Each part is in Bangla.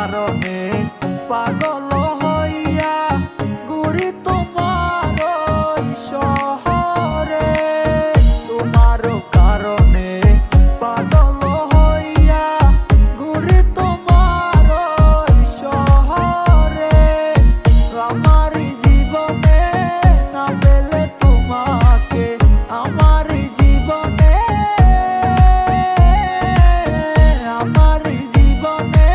কারণে পাগল হইয়া ঘুরি তোমার ওই শহরে, তোমার কারণে পাগল হইয়া ঘুরি তোমার ওই শহরে। আমার জীবনে না পেলে তোমাকে, আমার জীবনে, আমার জীবনে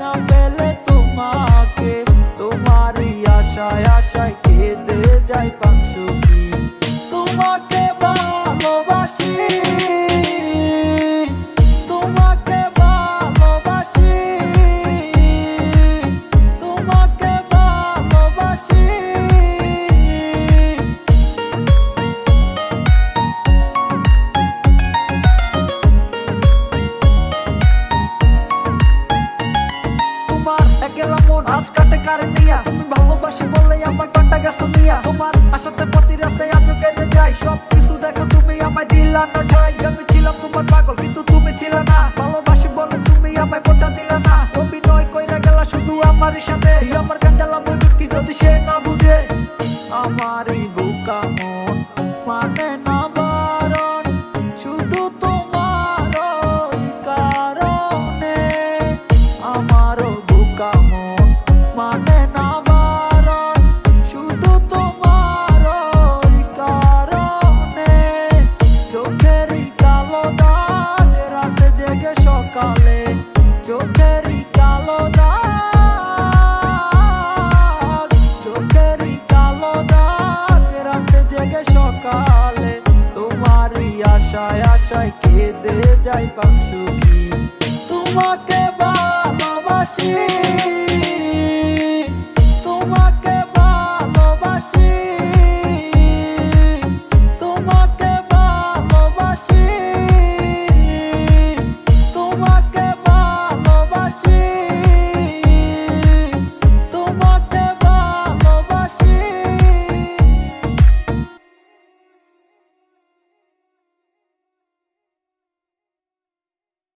না পেলে তোমাকে, তোমারই আশায় আশায় কেঁদে যাই পাখি। তোমাকে ভালোবাসি, তোমাকে ভালোবাসি, তোমাকে ভালোবাসি। তোমার একেলা মন আজ কাটে কারে নিয়া, তুমি ভালোবাসি বললে আমার কাটা গেছো নিয়া। তোমার আশাতে প্রতি রাতে আজ কেঁদে যাই, সব কিছু দেখো তুমি আমায় দিলা না ঠাই। আমি ছিলাম তোমার পাগল কিন্তু তুমি ছিল না, ভালোবাসি বলে তুমি আমায় বোঝা দিলা না। অভিনয় কইরা গেলা শুধু আমার সাথে, আমার কান্দালাম ওই ব্যক্তি যদি সে না বুঝে। আমার এই বোকা মন মানে না বারণ, শুধু তোমার ওই কারণে। আমার বোকা মন মানে না বারণ, শুধু তোমার ওই কারণে। চোখেরই কালো দাগ রাতে জেগে সকালে, চোখেরই কালো দাগ, চোখেরই কালো দাগ রাতে জেগে সকালে। তোমারই আশায় আশায় কেঁদে যাই পাখি। তোমাকে